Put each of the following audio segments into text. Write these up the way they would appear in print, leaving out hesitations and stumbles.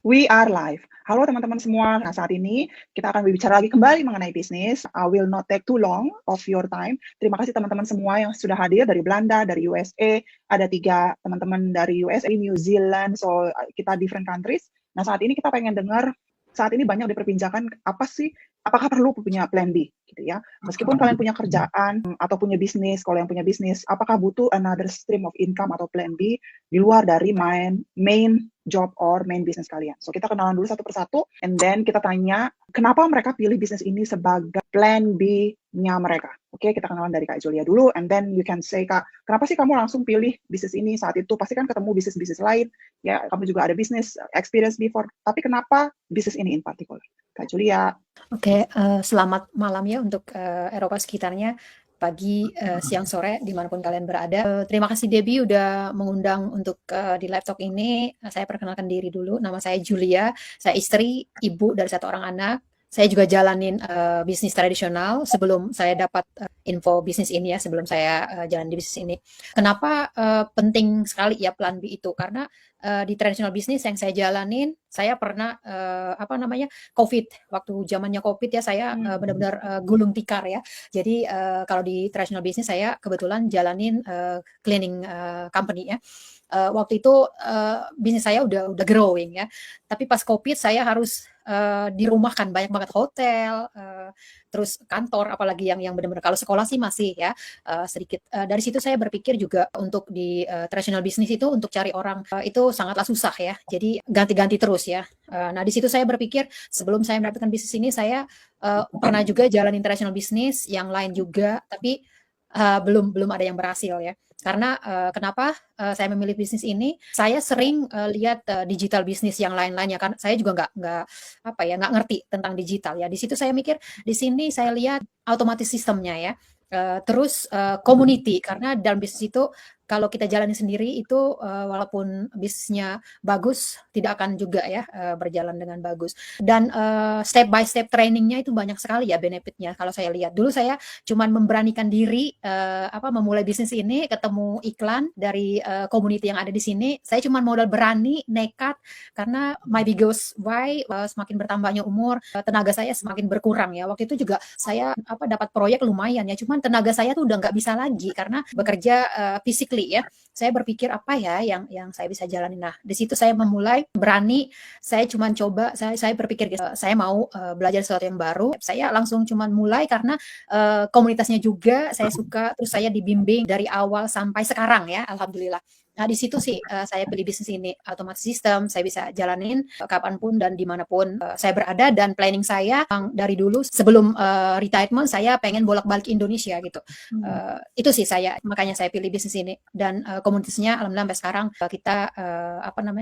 We are live. Halo teman-teman semua. Nah, saat ini kita akan berbicara lagi kembali mengenai bisnis. I will not take too long of your time. Terima kasih teman-teman semua yang sudah hadir dari Belanda, dari USA. Ada 3 teman-teman dari USA, New Zealand, so kita different countries. Nah, saat ini kita pengen dengar, saat ini banyak diperbincangkan apa sih, apakah perlu punya plan B gitu ya. Meskipun kalian punya kerjaan atau punya bisnis, kalau yang punya bisnis, apakah butuh another stream of income atau plan B di luar dari main job or main business kalian. So kita kenalan dulu satu persatu, and then kita tanya kenapa mereka pilih bisnis ini sebagai plan B-nya mereka. Oke, kita kenalan dari Kak Julia dulu, and then you can say, Kak, kenapa sih kamu langsung pilih bisnis ini saat itu? Pasti kan ketemu bisnis-bisnis lain, ya kamu juga ada bisnis experience before, tapi kenapa bisnis ini in particular? Kak Julia. Oke, selamat malam ya untuk Eropa sekitarnya, pagi, siang, sore, dimanapun kalian berada. Terima kasih Debbie udah mengundang untuk di live talk ini. Saya perkenalkan diri dulu, nama saya Julia, saya istri, ibu dari 1 orang anak. Saya juga jalanin bisnis tradisional sebelum saya dapat info bisnis ini ya, sebelum saya jalan di bisnis ini. Kenapa penting sekali ya plan B itu? Karena di traditional bisnis yang saya jalanin, saya pernah COVID. Waktu zamannya COVID ya, saya benar-benar gulung tikar ya. Jadi kalau di traditional bisnis saya kebetulan jalanin cleaning company ya. Waktu itu bisnis saya udah growing ya. Tapi pas COVID saya harus dirumahkan, banyak banget hotel, terus kantor, apalagi yang benar-benar, kalau sekolah sih masih ya sedikit. Dari situ saya berpikir juga untuk di traditional bisnis itu untuk cari orang itu sangatlah susah ya. Jadi ganti-ganti terus ya. Nah di situ saya berpikir sebelum saya mendapatkan bisnis ini saya pernah juga jalan international bisnis yang lain juga, tapi belum ada yang berhasil ya. Karena kenapa saya memilih bisnis ini? Saya sering lihat digital bisnis yang lain-lainnya kan. Saya juga nggak ngerti tentang digital ya. Di situ saya mikir, di sini saya lihat otomatis sistemnya ya. Terus community, karena dalam bisnis itu kalau kita jalani sendiri itu walaupun bisnisnya bagus tidak akan juga ya berjalan dengan bagus. Dan step by step trainingnya itu banyak sekali ya benefitnya. Kalau saya lihat dulu saya cuman memberanikan diri memulai bisnis ini, ketemu iklan dari community yang ada di sini. Saya cuman modal berani, nekat, karena my biggest why semakin bertambahnya umur, tenaga saya semakin berkurang ya. Waktu itu juga saya dapat proyek lumayan ya, cuman tenaga saya tuh udah nggak bisa lagi karena bekerja physically ya. Saya berpikir apa ya yang saya bisa jalani. Nah, di situ saya memulai berani. Saya cuman coba, saya berpikir saya mau belajar sesuatu yang baru. Saya langsung cuman mulai karena komunitasnya juga saya suka, terus saya dibimbing dari awal sampai sekarang ya, alhamdulillah. Nah di situ sih saya pilih bisnis ini, otomatis sistem, saya bisa jalanin kapanpun dan dimanapun saya berada, dan planning saya dari dulu sebelum retirement saya pengen bolak-balik Indonesia gitu. Itu sih makanya saya pilih bisnis ini, dan komunitasnya alhamdulillah sampai sekarang kita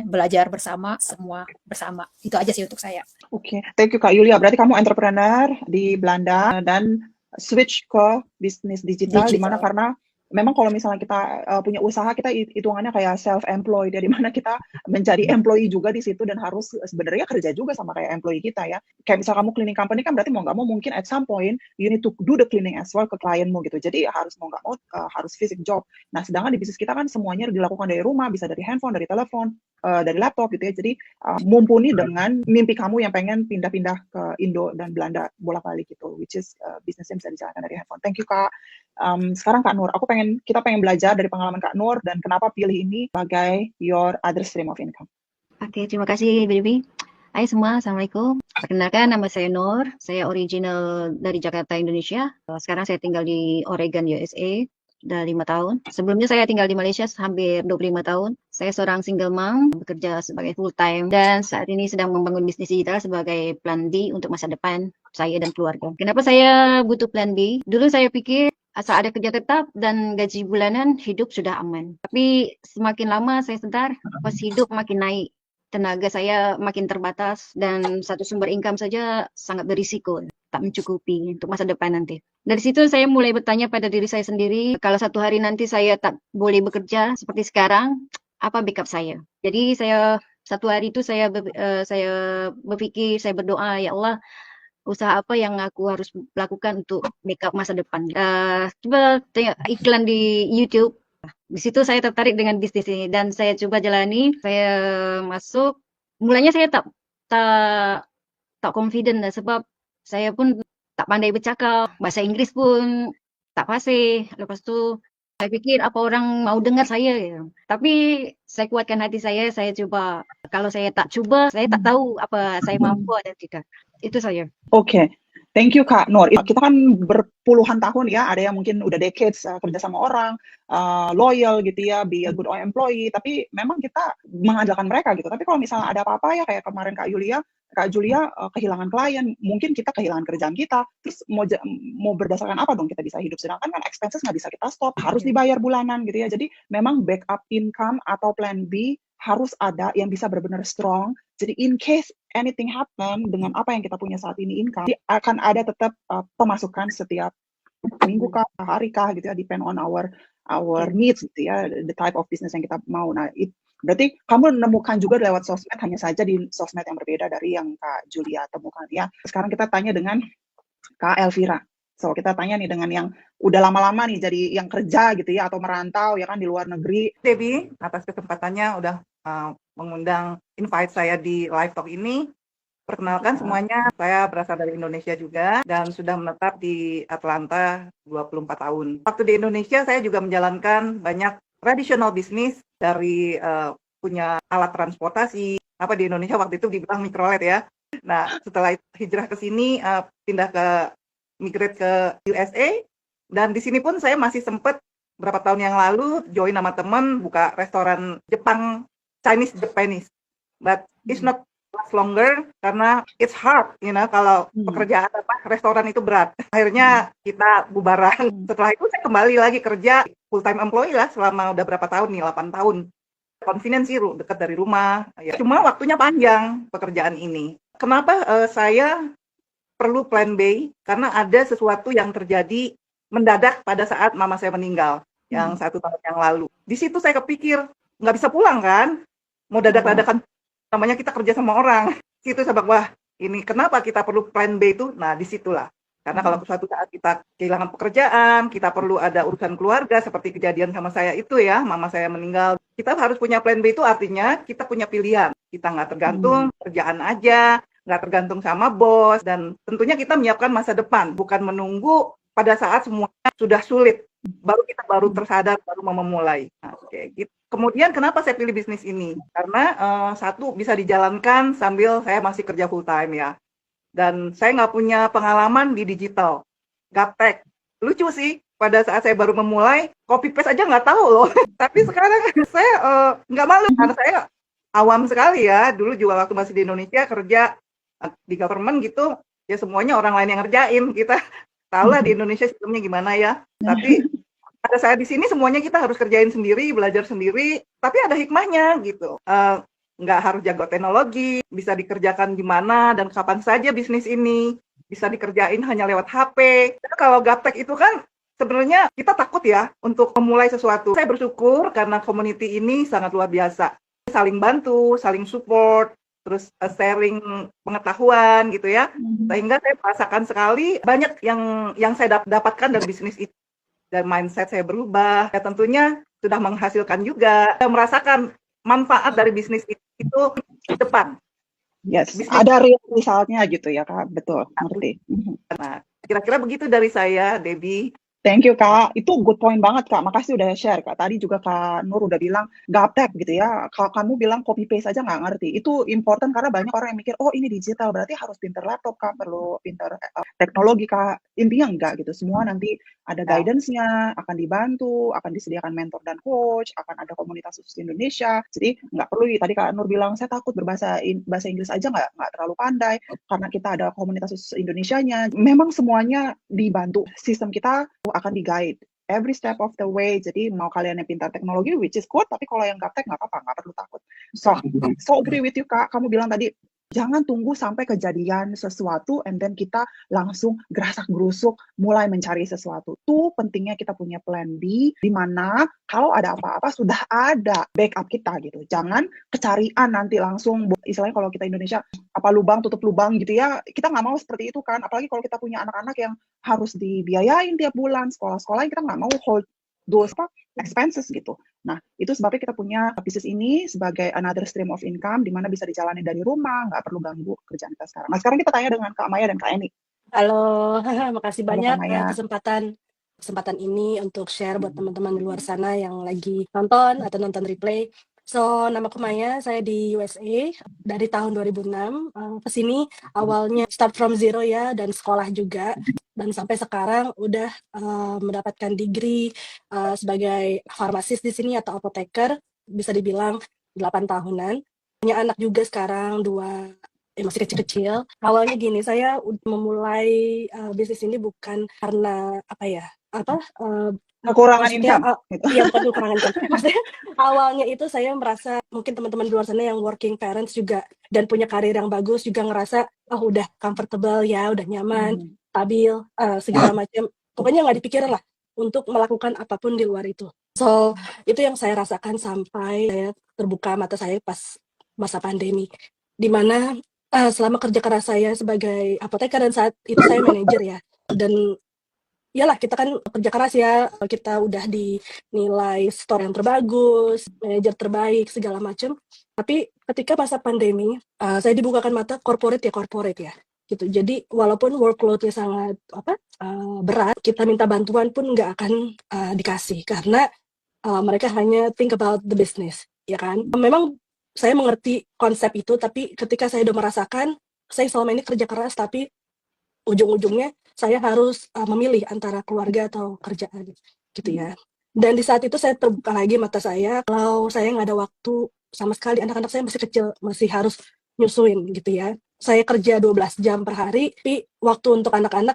belajar bersama, semua bersama. Itu aja sih untuk saya. Oke, thank you Kak Yulia. Berarti kamu entrepreneur di Belanda dan switch ke bisnis digital. Di mana karena memang kalau misalnya kita punya usaha, kita hitungannya kayak self-employed ya, di mana kita menjadi employee juga di situ dan harus sebenarnya kerja juga sama kayak employee kita ya. Kayak misal kamu cleaning company kan berarti mau nggak mau mungkin at some point you need to do the cleaning as well ke klienmu gitu. Jadi harus mau nggak mau harus fisik job. Nah sedangkan di bisnis kita kan semuanya dilakukan dari rumah, bisa dari handphone, dari telepon, dari laptop gitu ya. Jadi mumpuni dengan mimpi kamu yang pengen pindah-pindah ke Indo dan Belanda bolak-balik gitu, which is bisnisnya bisa dijalankan dari handphone. Thank you Kak. Sekarang Kak Nur, kita pengen belajar dari pengalaman Kak Nur dan kenapa pilih ini sebagai your other stream of income. Oke, terima kasih Baby. Hai semua, Assalamualaikum. Perkenalkan, nama saya Nur. Saya original dari Jakarta, Indonesia. Sekarang saya tinggal di Oregon, USA. Udah 5 tahun. Sebelumnya saya tinggal di Malaysia hampir 25 tahun. Saya seorang single mom, bekerja sebagai full time, dan saat ini sedang membangun bisnis digital sebagai plan B untuk masa depan saya dan keluarga. Kenapa saya butuh plan B? Dulu saya pikir asal ada kerja tetap dan gaji bulanan, hidup sudah aman. Tapi semakin lama saya sadar, kos hidup makin naik. Tenaga saya makin terbatas dan satu sumber income saja sangat berisiko, tak mencukupi untuk masa depan nanti. Dari situ saya mulai bertanya pada diri saya sendiri, kalau satu hari nanti saya tak boleh bekerja seperti sekarang, apa backup saya? Jadi satu hari itu saya berpikir, saya berdoa, ya Allah, usaha apa yang aku harus lakukan untuk backup masa depan. Coba tengok iklan di YouTube. Di situ saya tertarik dengan bisnis ini dan saya coba jalani. Saya masuk mulanya saya tak tak confident lah, sebab saya pun tak pandai bercakap, bahasa Inggris pun tak fasih. Lepas tu saya fikir apa orang mau dengar saya gitu. Tapi saya kuatkan hati saya coba. Kalau saya tak cuba, saya tak tahu apa saya mampu atau tidak. Itu saja. Oke, thank you Kak Nur. Kita kan berpuluhan tahun ya, ada yang mungkin udah decades kerja sama orang, loyal gitu ya, be a good employee, tapi memang kita mengandalkan mereka gitu. Tapi kalau misalnya ada apa-apa ya, kayak kemarin Kak Julia kehilangan klien, mungkin kita kehilangan kerjaan kita, terus mau berdasarkan apa dong kita bisa hidup? Sedangkan kan expenses nggak bisa kita stop, harus dibayar bulanan gitu ya. Jadi memang backup income atau plan B harus ada yang bisa benar-benar strong. Jadi in case anything happen dengan apa yang kita punya saat ini income, akan ada tetap pemasukan setiap minggu kah, hari kah gitu ya, depend on our needs gitu ya, the type of business yang kita mau. Nah, berarti kamu menemukan juga lewat sosmed, hanya saja di sosmed yang berbeda dari yang Kak Julia temukan ya. Sekarang kita tanya dengan Kak Elvira. So, kita tanya nih dengan yang udah lama-lama nih jadi yang kerja gitu ya, atau merantau ya kan di luar negeri. Debbie, atas kesempatannya udah mengundang invite saya di live talk ini. Perkenalkan semuanya, saya berasal dari Indonesia juga dan sudah menetap di Atlanta 24 tahun. Waktu di Indonesia saya juga menjalankan banyak traditional business dari punya alat transportasi. Apa di Indonesia waktu itu dibilang mikrolet ya. Nah, setelah hijrah ke sini, pindah ke migrate ke USA, dan di sini pun saya masih sempat berapa tahun yang lalu join sama teman buka restoran Jepang, Chinese Japanese. But it's not last longer karena it's hard, kalau pekerjaan restoran itu berat. Akhirnya kita bubaran. Setelah itu saya kembali lagi kerja full time employee lah selama udah berapa tahun nih, 8 tahun. Convenient sih, dekat dari rumah. Ya. Cuma waktunya panjang pekerjaan ini. Kenapa saya perlu plan B? Karena ada sesuatu yang terjadi mendadak pada saat mama saya meninggal, yang 1 tahun yang lalu. Di situ saya kepikir, nggak bisa pulang kan? Mau dadak-dadakan, namanya kita kerja sama orang. Situ saya bilang, wah ini kenapa kita perlu plan B itu? Nah disitulah. Karena kalau suatu saat kita kehilangan pekerjaan, kita perlu ada urusan keluarga, seperti kejadian sama saya itu ya, mama saya meninggal. Kita harus punya plan B, itu artinya kita punya pilihan. Kita nggak tergantung kerjaan aja, nggak tergantung sama bos, dan tentunya kita menyiapkan masa depan, bukan menunggu pada saat semuanya sudah sulit, baru tersadar, baru mau memulai. Nah, gitu. Kemudian kenapa saya pilih bisnis ini? Karena satu, bisa dijalankan sambil saya masih kerja full time ya. Dan saya nggak punya pengalaman di digital, gaptek. Lucu sih, pada saat saya baru memulai, copy paste aja nggak tahu loh. Tapi sekarang saya nggak malu, karena saya awam sekali ya. Dulu juga waktu masih di Indonesia kerja di government gitu, ya semuanya orang lain yang ngerjain. Kita tahu lah di Indonesia sistemnya gimana ya. Tapi pada saat di sini semuanya kita harus kerjain sendiri, belajar sendiri, tapi ada hikmahnya gitu. Nggak harus jago teknologi, bisa dikerjakan di mana dan kapan saja bisnis ini, bisa dikerjain hanya lewat HP. Jadi kalau gaptek itu kan sebenarnya kita takut ya untuk memulai sesuatu. Saya bersyukur karena community ini sangat luar biasa. Saling bantu, saling support, terus sharing pengetahuan gitu ya. Sehingga saya merasakan sekali banyak yang saya dapatkan dari bisnis itu. Dan mindset saya berubah, ya tentunya sudah menghasilkan juga. Saya merasakan manfaat dari bisnis itu di depan. Yes, ada real resultnya gitu ya Kak, betul, ngerti. Nah, kira-kira begitu dari saya, Debbie. Thank you Kak, itu good point banget Kak, makasih udah share Kak. Tadi juga Kak Nur udah bilang gaptek gitu ya, kalau kamu bilang copy paste aja nggak ngerti. Itu important karena banyak orang yang mikir, oh ini digital, berarti harus pinter laptop Kak, perlu pinter teknologi Kak. Intinya enggak gitu, semua nanti ada guidance-nya, akan dibantu, akan disediakan mentor dan coach, akan ada komunitas khusus Indonesia. Jadi nggak perlu, tadi Kak Nur bilang, saya takut bahasa Inggris aja nggak terlalu pandai, karena kita ada komunitas khusus Indonesianya. Memang semuanya dibantu, sistem kita akan di-guide every step of the way. Jadi mau kalian yang pintar teknologi, which is good, tapi kalau yang gaptek nggak apa-apa, nggak perlu takut. So agree with you Kak, kamu bilang tadi, jangan tunggu sampai kejadian sesuatu and then kita langsung gerasak-gerusuk mulai mencari sesuatu. Tuh pentingnya kita punya plan B, di mana kalau ada apa-apa sudah ada backup kita gitu. Jangan kecarian nanti langsung, istilahnya kalau kita Indonesia, apa lubang tutup lubang gitu ya, kita nggak mau seperti itu kan. Apalagi kalau kita punya anak-anak yang harus dibiayain tiap bulan, sekolah-sekolah kita nggak mau hold those expenses gitu. Nah, itu sebabnya kita punya bisnis ini sebagai another stream of income, di mana bisa dijalani dari rumah, nggak perlu ganggu kerjaan kita sekarang. Nah, sekarang kita tanya dengan Kak Maya dan Kak Eni. Halo, makasih Halo Kak banyak Maya. kesempatan ini untuk share buat teman-teman di luar sana yang lagi nonton atau nonton replay. So, namaku Maya, saya di USA dari tahun 2006 ke sini. Awalnya start from zero ya, dan sekolah juga. Dan sampai sekarang udah mendapatkan degree sebagai farmasis di sini atau apoteker, bisa dibilang 8 tahunan. Punya anak juga sekarang, 2 masih kecil-kecil. Awalnya gini, saya memulai bisnis ini bukan karena Kekurangan maksudnya income. Gitu. iya bukan kekurangan income. Maksudnya awalnya itu saya merasa mungkin teman-teman di luar sana yang working parents juga dan punya karir yang bagus juga ngerasa udah comfortable ya, udah nyaman, stabil, segala macam. Pokoknya nggak dipikirin lah untuk melakukan apapun di luar itu. So, itu yang saya rasakan sampai saya terbuka mata saya pas masa pandemi. Di mana selama kerja keras saya sebagai apoteker dan saat itu saya manajer ya. Dan iyalah kita kan kerja keras ya, kita udah dinilai store yang terbagus, manajer terbaik, segala macam. Tapi ketika masa pandemi, saya dibukakan mata corporate ya, gitu. Jadi walaupun workload-nya sangat berat, kita minta bantuan pun nggak akan dikasih karena mereka hanya think about the business, ya kan? Memang saya mengerti konsep itu, tapi ketika saya udah merasakan, saya selama ini kerja keras, tapi ujung-ujungnya saya harus memilih antara keluarga atau kerjaan, gitu ya. Dan di saat itu saya terbuka lagi mata saya, kalau saya nggak ada waktu sama sekali, anak-anak saya masih kecil, masih harus nyusuin, gitu ya. Saya kerja 12 jam per hari, tapi waktu untuk anak-anak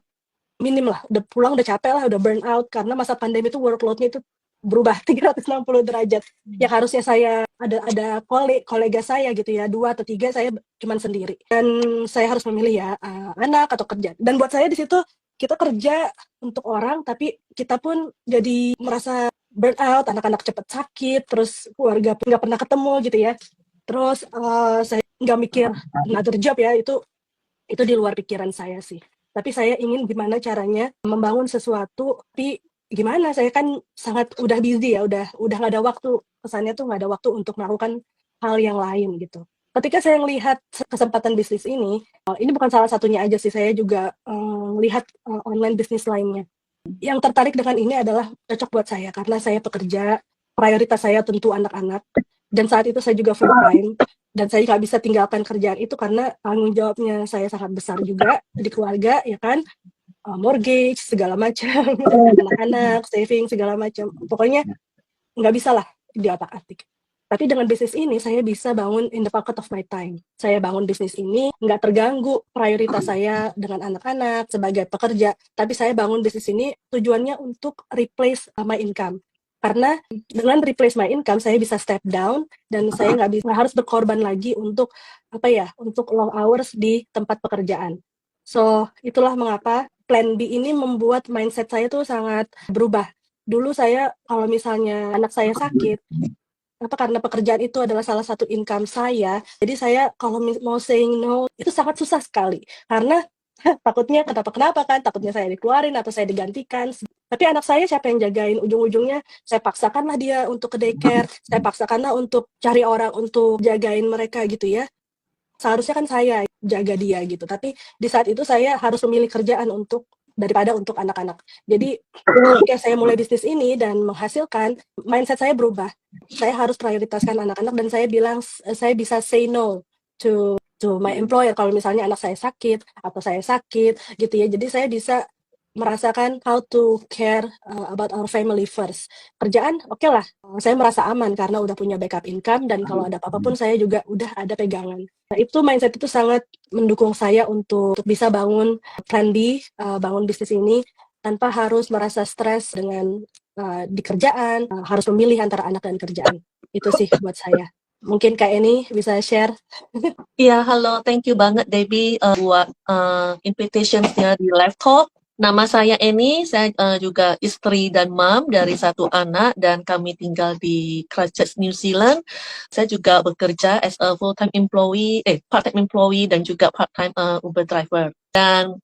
minim lah, udah pulang, udah capek lah, udah burn out, karena masa pandemi itu workload-nya itu berubah 360 derajat. Yang harusnya saya ada kolega saya gitu ya, 2 atau 3, saya cuman sendiri. Dan saya harus memilih ya, anak atau kerja. Dan buat saya di situ kita kerja untuk orang, tapi kita pun jadi merasa burn out, anak-anak cepat sakit, terus keluarga pun nggak pernah ketemu gitu ya. Terus saya nggak mikir another job ya, itu di luar pikiran saya sih. Tapi saya ingin gimana caranya membangun sesuatu, tapi gimana, saya kan sangat udah busy ya, udah nggak ada waktu, kesannya tuh nggak ada waktu untuk melakukan hal yang lain gitu. Ketika saya melihat kesempatan bisnis ini bukan salah satunya aja sih, saya juga melihat online bisnis lainnya. Yang tertarik dengan ini adalah cocok buat saya, karena saya pekerja, prioritas saya tentu anak-anak, dan saat itu saya juga full time, dan saya nggak bisa tinggalkan kerjaan itu karena tanggung jawabnya saya sangat besar juga di keluarga, ya kan? Mortgage, segala macam, anak-anak, saving, segala macam. Pokoknya nggak bisa lah diotak-atik. Tapi dengan bisnis ini, saya bisa bangun in the pocket of my time. Saya bangun bisnis ini, nggak terganggu prioritas saya dengan anak-anak sebagai pekerja. Tapi saya bangun bisnis ini tujuannya untuk replace my income. Karena dengan replace my income, saya bisa step down, dan saya nggak harus berkorban lagi untuk long hours di tempat pekerjaan. So, itulah mengapa plan B ini membuat mindset saya tuh sangat berubah. Dulu saya kalau misalnya anak saya sakit, karena pekerjaan itu adalah salah satu income saya, jadi saya kalau mau saying no itu sangat susah sekali. Karena takutnya kenapa kan, takutnya saya dikeluarin atau saya digantikan. Tapi anak saya siapa yang jagain? Ujung-ujungnya saya paksakanlah dia untuk ke daycare, saya paksakanlah untuk cari orang untuk jagain mereka gitu ya. Seharusnya kan saya jaga dia gitu, tapi di saat itu saya harus memilih kerjaan daripada untuk anak-anak. Jadi ketika saya mulai bisnis ini dan menghasilkan, mindset saya berubah. Saya harus prioritaskan anak-anak, dan saya bilang saya bisa say no to my employer kalau misalnya anak saya sakit atau saya sakit gitu ya. Jadi saya bisa merasakan how to care about our family first. Kerjaan oke lah, saya merasa aman karena udah punya backup income, dan kalau ada apa-apa pun saya juga udah ada pegangan. Nah, itu mindset itu sangat mendukung saya untuk bisa bangun plan B, bangun bisnis ini tanpa harus merasa stres dengan di kerjaan, harus memilih antara anak dan kerjaan. Itu sih buat saya. Mungkin Kak Eni bisa share. Iya, halo, thank you banget Debbie buat invitation-nya di live talk. Nama saya Eni, saya juga istri dan mom dari 1 anak, dan kami tinggal di Christchurch, New Zealand. Saya juga bekerja as a part-time employee dan juga part-time Uber driver. Dan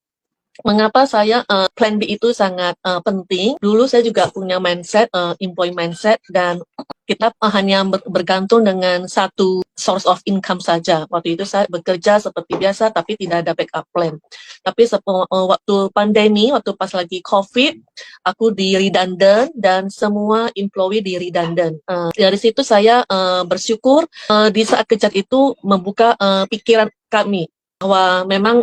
mengapa saya plan B itu sangat penting. Dulu saya juga punya mindset, employee mindset, dan kita hanya bergantung dengan satu source of income saja. Waktu itu saya bekerja seperti biasa, tapi tidak ada backup plan. Tapi waktu pandemi, waktu pas lagi COVID, aku di redundant dan semua employee di redundant. Dari situ saya bersyukur di saat kejar itu membuka pikiran kami bahwa memang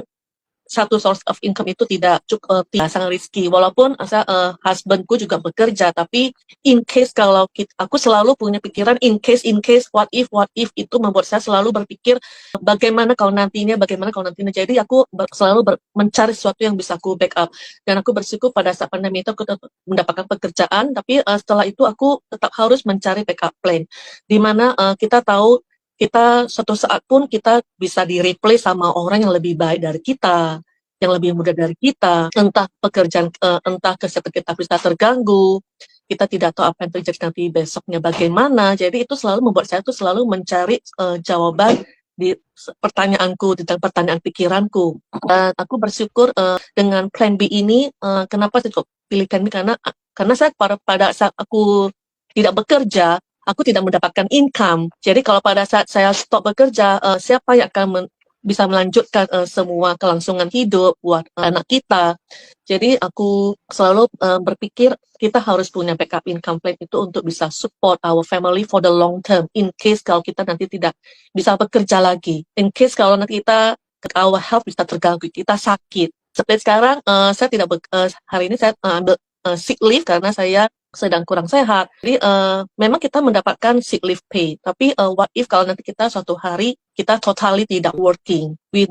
satu source of income itu tidak cukup, sangat risky. Walaupun husbandku juga bekerja, tapi in case kalau aku selalu punya pikiran in case, what if itu membuat saya selalu berpikir bagaimana kalau nantinya. Jadi aku selalu mencari sesuatu yang bisa aku backup. Dan aku bersyukur pada saat pandemi itu aku tetap mendapatkan pekerjaan, tapi setelah itu aku tetap harus mencari backup plan. Di mana kita tahu kita suatu saat pun kita bisa di-replace sama orang yang lebih baik dari kita, yang lebih muda dari kita, entah pekerjaan, entah kesehatan kita bisa terganggu, kita tidak tahu apa yang terjadi nanti besoknya bagaimana. Jadi itu selalu membuat saya tuh selalu mencari jawaban di pertanyaanku, tentang pertanyaan pikiranku. Dan aku bersyukur dengan plan B ini, kenapa saya kok pilih plan B, karena saya pada saat aku tidak bekerja, aku tidak mendapatkan income. Jadi kalau pada saat saya stop bekerja, siapa yang akan bisa melanjutkan semua kelangsungan hidup buat anak kita. Jadi aku selalu berpikir kita harus punya backup income plan itu untuk bisa support our family for the long term. In case kalau kita nanti tidak bisa bekerja lagi. In case kalau nanti our health bisa terganggu, kita sakit. Seperti sekarang, saya tidak hari ini saya ambil sick leave karena saya sedang kurang sehat. Jadi memang kita mendapatkan sick leave pay. Tapi what if kalau nanti kita suatu hari kita totally tidak working, we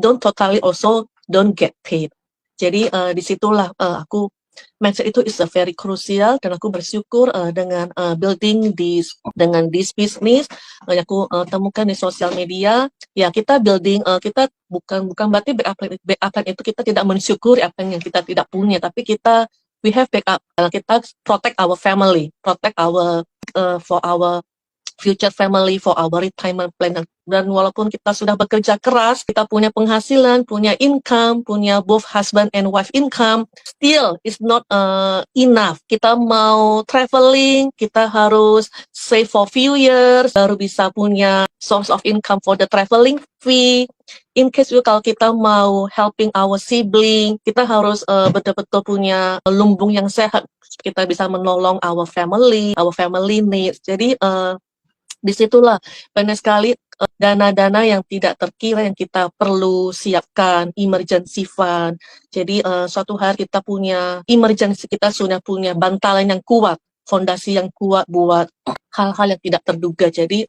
also don't get paid. Jadi disitulah aku mindset itu is a very crucial, dan aku bersyukur dengan building dengan this business yang aku temukan di sosial media. Ya kita building, kita bukan berarti backup plan itu kita tidak mensyukuri apa yang kita tidak punya, tapi we have backup. Kita protect our family, protect our for our future family, for our retirement plan. Dan walaupun kita sudah bekerja keras, kita punya penghasilan, punya income, punya both husband and wife income, still it's not enough. Kita mau traveling, kita harus save for few years, baru bisa punya source of income for the traveling fee. In case kalau kita mau helping our sibling, kita harus betul-betul punya lumbung yang sehat. Kita bisa menolong our family needs. Jadi disitulah banyak sekali dana-dana yang tidak terkira yang kita perlu siapkan, emergency fund. Jadi suatu hari kita punya emergency, kita sudah punya bantalan yang kuat, fondasi yang kuat buat hal-hal yang tidak terduga. Jadi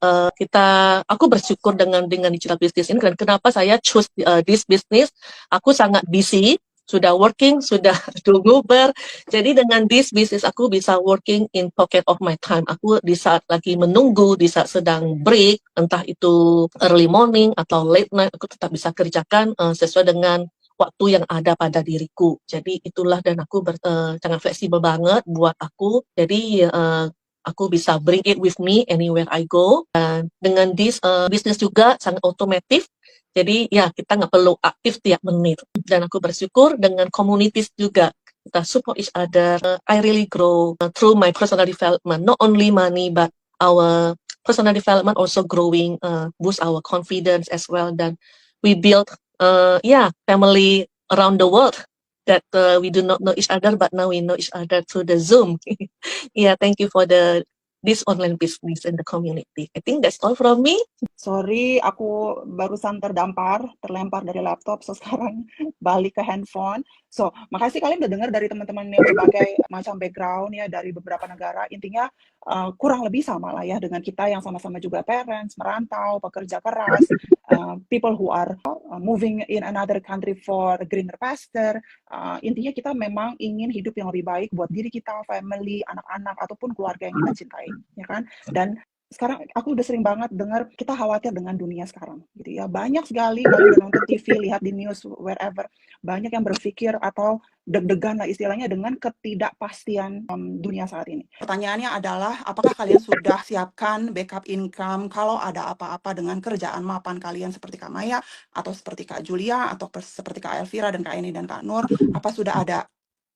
aku bersyukur dengan digital business ini. Dan kenapa saya choose this business? Aku sangat busy, sudah working, sudah Uber. Jadi dengan this business aku bisa working in pocket of my time. Aku di saat lagi menunggu, di saat sedang break, entah itu early morning atau late night, aku tetap bisa kerjakan sesuai dengan waktu yang ada pada diriku. Jadi itulah, dan aku sangat fleksibel banget buat aku. Jadi aku bisa bring it with me anywhere I go. Dan dengan this business juga sangat otomatis. Jadi ya kita nggak perlu aktif tiap menit. Dan aku bersyukur dengan communities juga. Kita support each other. I really grow through my personal development. Not only money, but our personal development also growing, boost our confidence as well. Dan we build family around the world that we do not know each other, but now we know each other through the Zoom. Yeah, thank you for this online business in the community. I think that's all from me. Sorry, aku barusan terlempar dari laptop, so sekarang balik ke handphone. So, makasih kalian udah dengar dari teman-teman yang berbagai macam background ya, dari beberapa negara. Intinya kurang lebih sama lah ya dengan kita yang sama-sama juga parents, merantau, pekerja keras, people who are moving in another country for a greener pasture. Intinya kita memang ingin hidup yang lebih baik buat diri kita, family, anak-anak, ataupun keluarga yang kita cintai, ya kan? Dan sekarang aku udah sering banget dengar kita khawatir dengan dunia sekarang gitu ya. Banyak sekali kalau udah nonton TV, lihat di news wherever, banyak yang berpikir atau deg-degan lah istilahnya dengan ketidakpastian dunia saat ini. Pertanyaannya adalah apakah kalian sudah siapkan backup income kalau ada apa-apa dengan kerjaan mapan kalian seperti Kak Maya atau seperti Kak Julia atau seperti Kak Elvira dan Kak Eni dan Kak Nur, apa sudah ada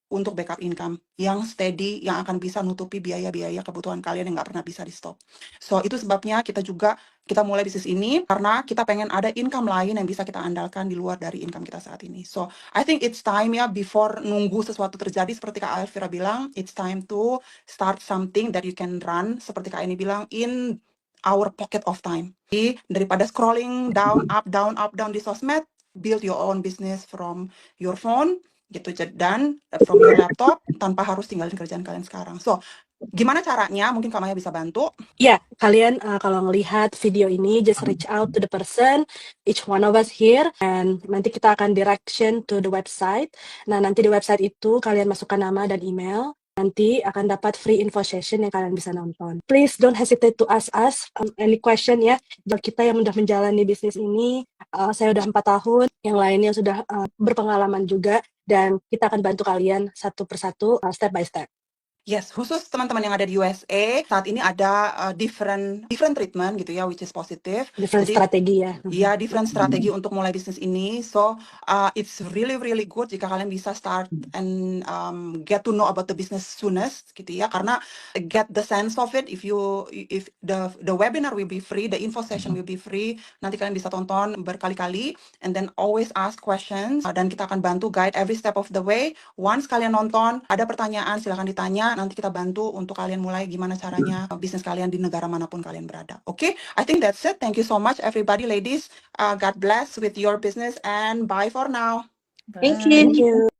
untuk backup income yang steady, yang akan bisa nutupi biaya-biaya kebutuhan kalian yang nggak pernah bisa di stop. So, itu sebabnya kita mulai bisnis ini, karena kita pengen ada income lain yang bisa kita andalkan di luar dari income kita saat ini. So, I think it's time ya, before nunggu sesuatu terjadi, seperti Kak Elvira bilang, it's time to start something that you can run, seperti Kak Eni bilang, in our pocket of time. Jadi, daripada scrolling down, up, down di sosmed, build your own business from your phone, gitu, dan from your laptop tanpa harus tinggalin kerjaan kalian sekarang. So, gimana caranya? Mungkin Kak Maya bisa bantu. Ya, kalian kalau ngelihat video ini, just reach out to the person, each one of us here, and nanti kita akan direction to the website. Nah, nanti di website itu kalian masukkan nama dan email. Nanti akan dapat free info session yang kalian bisa nonton. Please don't hesitate to ask us any question ya. Buat kita yang udah menjalani bisnis ini, saya udah 4 tahun, yang lainnya sudah berpengalaman juga, dan kita akan bantu kalian satu persatu, step by step. Yes, khusus teman-teman yang ada di USA, saat ini ada different treatment gitu ya, which is positive. Different strategi ya. Ya, different strategi untuk mulai bisnis ini. So, it's really good jika kalian bisa start and get to know about the business soonest gitu ya, karena get the sense of it. If the webinar will be free, the info session will be free. Nanti kalian bisa tonton berkali-kali, and then always ask questions, dan kita akan bantu guide every step of the way. Once kalian nonton, ada pertanyaan silakan ditanya, nanti kita bantu untuk kalian mulai gimana caranya bisnis kalian di negara manapun kalian berada. Okay? I think that's it. Thank you so much everybody, ladies. God bless with your business, and bye for now. Thank Bye. you. Thank you.